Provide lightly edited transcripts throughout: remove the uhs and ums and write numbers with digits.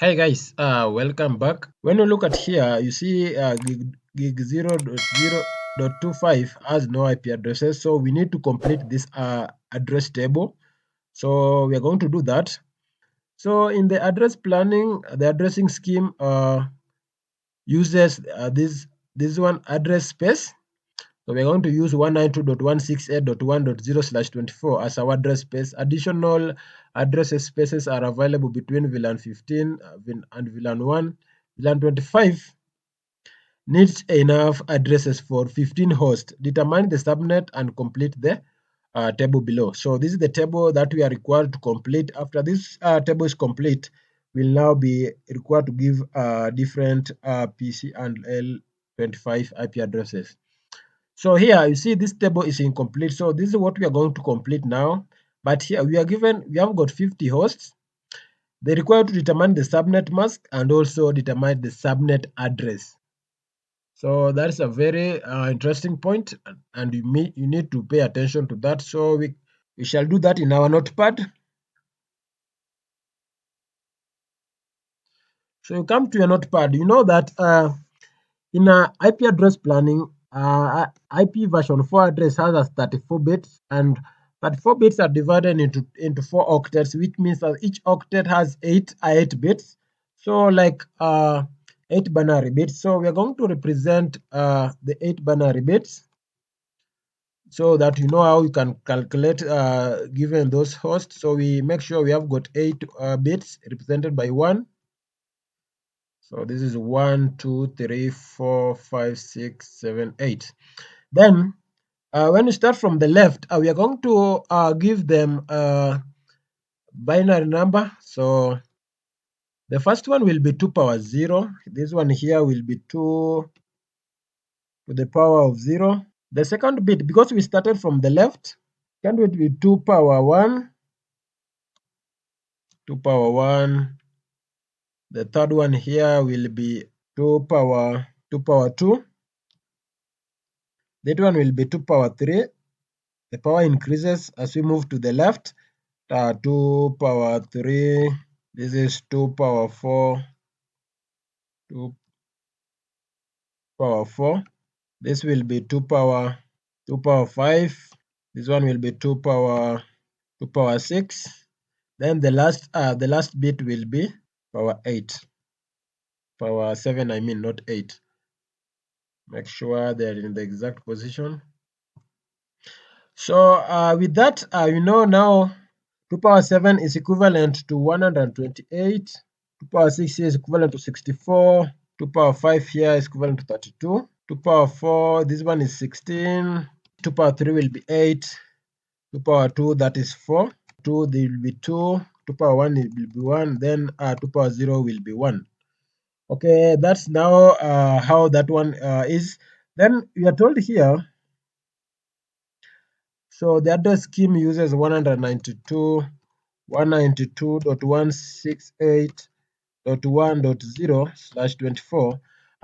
Hi guys, welcome back. When you look at here, you see gig 0.0.25 has no IP addresses, so we need to complete this address table. So we are going to do that. So in the address planning, the addressing scheme uses this one address space. So we're going to use 192.168.1.0/24 as our address space. Additional address spaces are available between VLAN 15 and VLAN 1. VLAN 25 needs enough addresses for 15 hosts. Determine the subnet and complete the table below. So this is the table that we are required to complete. After this table is complete, we'll now be required to give different PC and L25 IP addresses. So here you see this table is incomplete. So this is what we are going to complete now. But here we have got 50 hosts. They require to determine the subnet mask and also determine the subnet address. So that is a very interesting point, and you need to pay attention to that. So we shall do that in our notepad. So you come to your notepad. You know that in IP address planning, IP version 4 address has a 34 bits, and 34 bits are divided into 4 octets, which means that each octet has 8 bits. So like 8 binary bits. So we are going to represent the 8 binary bits so that you know how you can calculate given those hosts. So we make sure we have got 8 bits represented by 1. So this is 1, 2, 3, 4, 5, 6, 7, 8. Then when you start from the left, we are going to give them a binary number. So the first one will be 2 power 0. This one here will be 2 to the power of 0. The second bit, because we started from the left, can it be 2 power 1, 2 power 1. The third one here will be 2 power 2. That one will be 2 power 3. The power increases as we move to the left. 2 power 3. This is 2 power 4. 2 power 4. This will be 2 power 5. This one will be 2 power 6. Then the last bit will be power 8. Power 7, I mean, not 8. Make sure they're in the exact position. So with that, you know now 2 power 7 is equivalent to 128. 2 power 6 here is equivalent to 64. 2 power 5 here is equivalent to 32. 2 power 4, this one is 16. 2 power 3 will be 8. 2 power 2, that is 4. 2, there will be 2. 2 power 1 will be 1. Then 2 power 0 will be 1. Okay, that's now how that one is. Then we are told here, so the address scheme uses 192.168.1.0/24.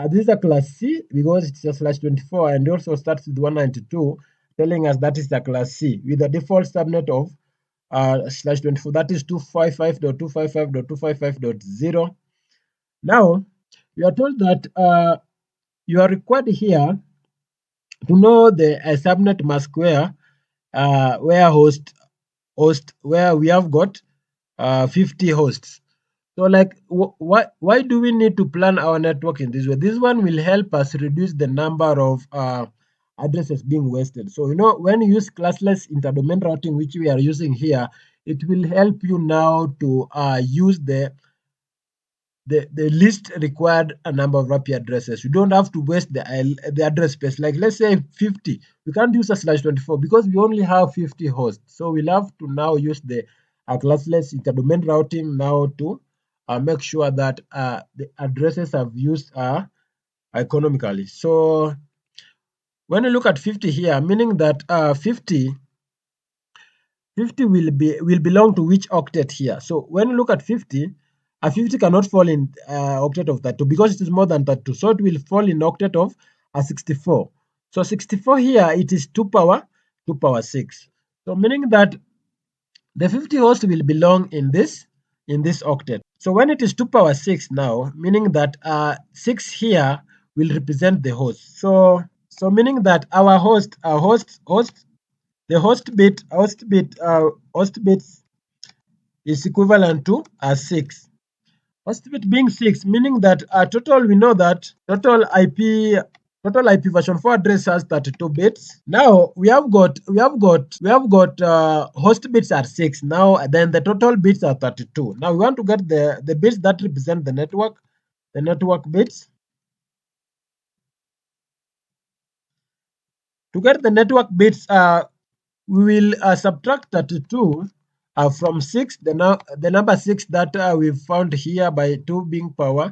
This is a class C because it's a /24 and also starts with 192, telling us that is a class C with a default subnet of /24, that is 255.255.255.0. Now you are told that you are required here to know the subnet mask where where we have got 50 hosts. So like why do we need to plan our network in this way? This one will help us reduce the number of addresses being wasted. So you know, when you use classless interdomain routing, which we are using here, it will help you now to use the least required number of IP addresses. You don't have to waste the address space. Like let's say 50, we can't use a /24 because we only have 50 hosts. So we'll have to now use the classless interdomain routing now to make sure that the addresses I've used are economically. So when you look at 50 here, meaning that 50 will belong to which octet here. So when you look at 50, a 50 cannot fall in octet of 32 because it is more than 32. So it will fall in octet of 64. So 64 here, it is 2 power 6. So meaning that the 50 host will belong in this octet. So when it is 2 power 6 now, meaning that 6 here will represent the host. So meaning that the host bits is equivalent to 6. Host bit being 6, meaning that total, we know that total IP version 4 address has 32 bits. Now we have got host bits are 6. Now then the total bits are 32. Now we want to get the bits that represent the network bits. To get the network bits, we will subtract 32 from 6, the number 6 that we found here by 2 being power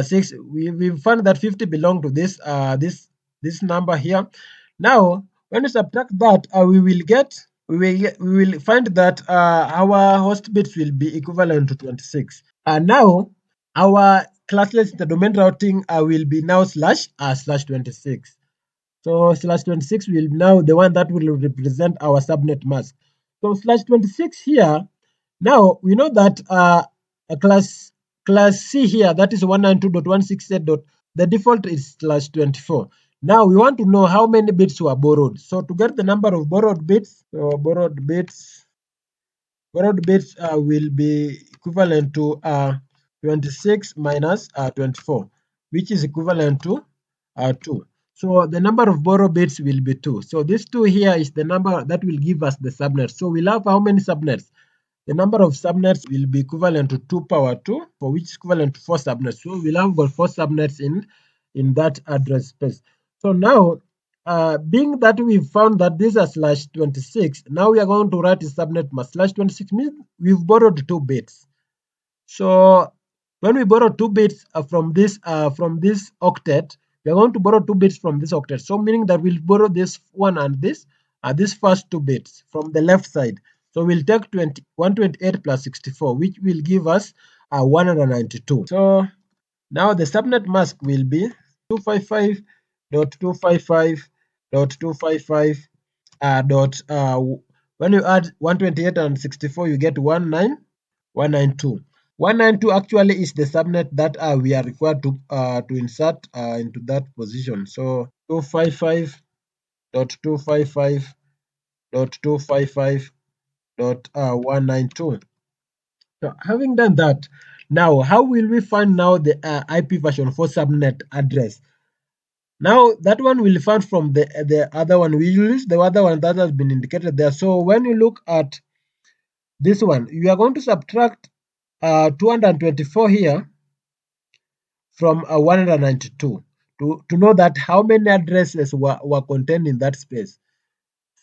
6. We found that 50 belong to this number here. Now when we subtract that, we will find that our host bits will be equivalent to 26. Now our classless interdomain routing will be now slash 26. So slash 26 will now the one that will represent our subnet mask. So slash 26 here, now we know that a class C here, that is 192.168. The default is slash 24. Now we want to know how many bits were borrowed. So to get the number of borrowed bits, borrowed bits will be equivalent to 26 minus 24, which is equivalent to 2. So the number of borrowed bits will be 2. So this 2 here is the number that will give us the subnet. So we'll have how many subnets? The number of subnets will be equivalent to 2 power 2, for which is equivalent to 4 subnets. So we'll have got 4 subnets in that address space. So now, being that we found that these are slash 26, now we are going to write a subnet mask. Slash 26 means we've borrowed 2 bits. So when we borrow 2 bits from this octet, we are going to borrow 2 bits from this octet. So meaning that we'll borrow this one and this first 2 bits from the left side. So we'll take 128 plus 64, which will give us 192. So now the subnet mask will be 255.255.255 dot when you add 128 and 64, you get 192. 192 actually is the subnet that we are required to insert into that position. So 255.255.255.192. So having done that, now how will we find now the IP version 4 subnet address? Now that one will find from the other one. We use the other one that has been indicated there. So when you look at this one, you are going to subtract 224 here from 192 to know that how many addresses were contained in that space.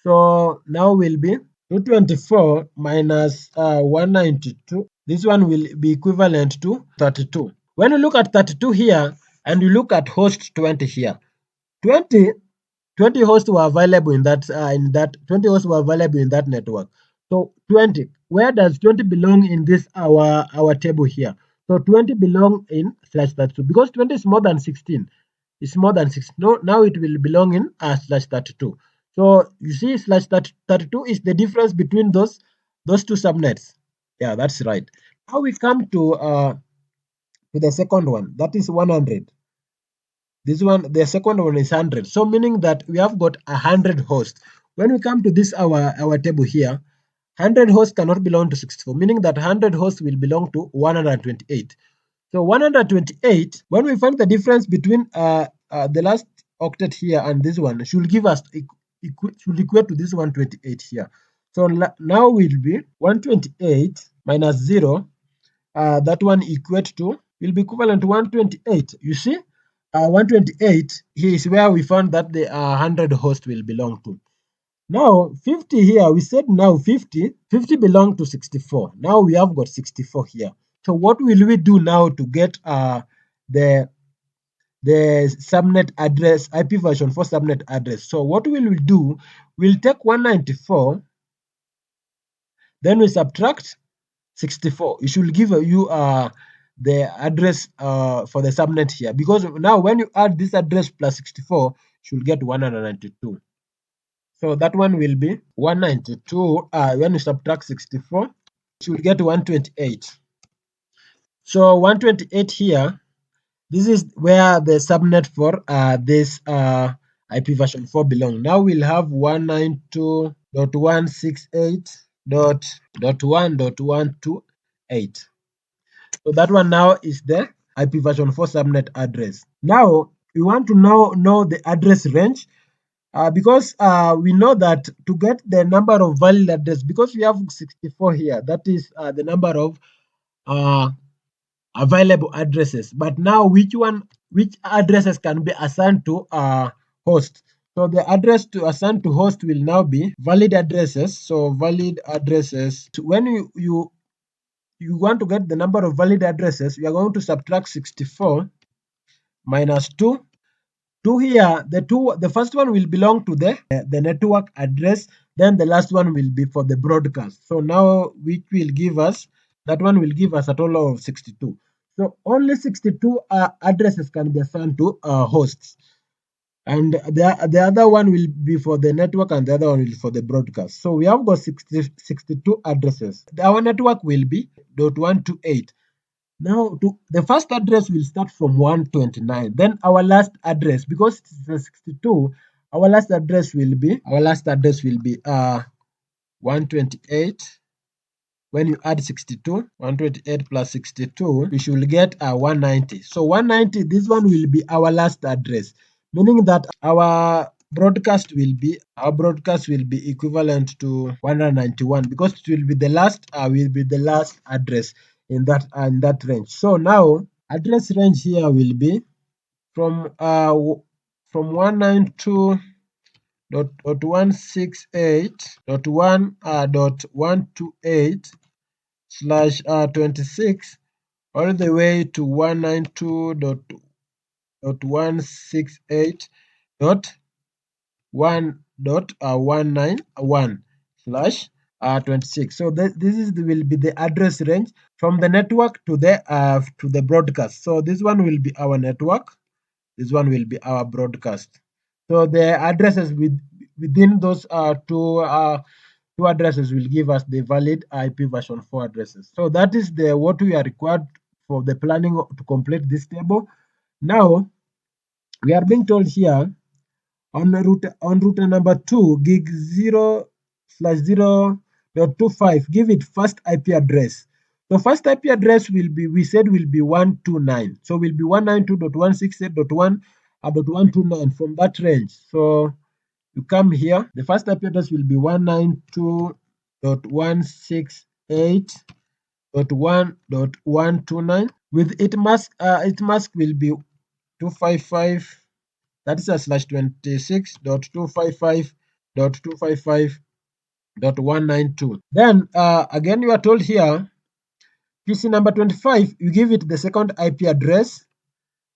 So now will be 224 minus 192. This one will be equivalent to 32. When you look at 32 here and you look at host 20 here, 20 20 hosts were available in that 20 hosts were available in that network. So 20, where does 20 belong in this our table here? So 20 belong in slash 32 because 20 is more than 16. It's more than 6. No, now it will belong in slash 32. So you see slash 32 is the difference between those two subnets. Yeah, that's right. Now we come to the second one, that is 100. This one, the second one is 100. So meaning that we have got 100 hosts. When we come to this our table here, 100 hosts cannot belong to 64, meaning that 100 hosts will belong to 128. So 128, when we find the difference between the last octet here and this one, should give us should equate to this 128 here. So now will be 128 minus 0. That one equate to will be equivalent to 128. You see, 128 here is where we found that the 100 host will belong to. Now 50 here, we said now 50 belong to 64. Now we have got 64 here. So what will we do now to get the subnet address, IP version 4 subnet address? So what will we do? We'll take 194, then we subtract 64. It should give you the address for the subnet here, because now when you add this address plus 64, you should get 192. So that one will be 192. When you subtract 64, you should get 128. So 128 here, this is where the subnet for this IP version 4 belong. Now we'll have 192.168.1.1.128. So that one now is the IP version 4 subnet address. Now we want to know the address range because we know that to get the number of valid address, because we have 64 here, that is the number of uh, available addresses. But now which addresses can be assigned to host? So the address to assign to host will now be valid addresses. So valid addresses. When you want to get the number of valid addresses, we are going to subtract 64 minus 2. 2 here, the first one will belong to the network address, then the last one will be for the broadcast. So now which will give us, that one will give us a total of 62. So only 62 addresses can be assigned to hosts. And the other one will be for the network and the other one will be for the broadcast. So we have got 62 addresses. Our network will be .128. Now, the first address will start from 129. Then our last address, because it's a 62, our last address will be 128. When you add 62, 128 plus 62, we should get 190. So 190, this one will be our last address, meaning that our broadcast will be equivalent to 191 because it will be the last address in that range. So now address range here will be from 192.168.1.128 slash 26 all the way to 192.168.1.191 slash 26. So this will be the address range from the network to the broadcast. So this one will be our network. This one will be our broadcast. So the addresses within those two addresses will give us the valid IP version 4 addresses. So that is what we are required for the planning to complete this table. Now we are being told here on router number 2 gig 0/0.25, give it first IP address. So first IP address will be 129. So will be 192.168.1.129 from that range. So you come here, the first IP address will be 192.168.1.129 with its mask will be 255, that is a /26.255.255.192. Then again you are told here PC number 25, you give it the second IP address.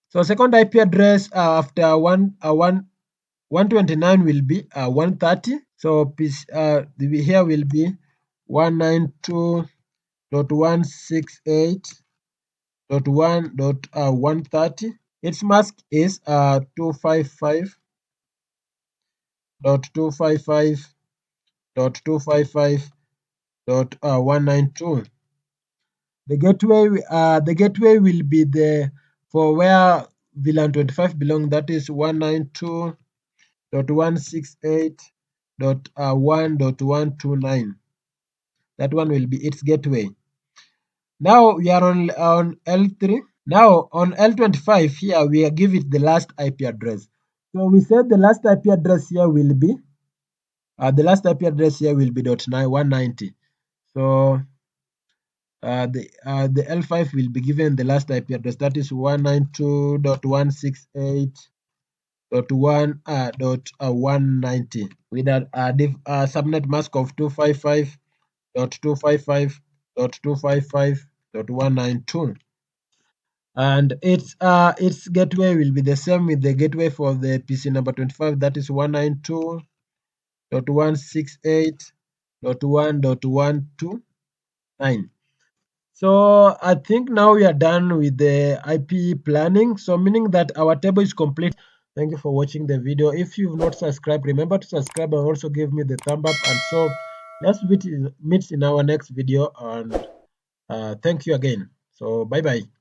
So second IP address after 129 will be 130. So here will be 192.168.1.130. Its mask is 255.255.255.192. The gateway will be for where VLAN 25 belong, that is 192.168.1.129. That one will be its gateway. Now we are on L3. Now on L25 here we are give it the last IP address. So we said the last IP address here will be .190. So the L5 will be given the last IP address, that is 192.168.1.190 with a subnet mask of 255.255.255.192. And its gateway will be the same with the gateway for the PC number 25, that is 192.168.1.129. So I think now we are done with the IP planning. So meaning that our table is complete. Thank you for watching the video. If you've not subscribed, remember to subscribe and also give me the thumb up. And so let's meet in our next video. And thank you again. So bye bye.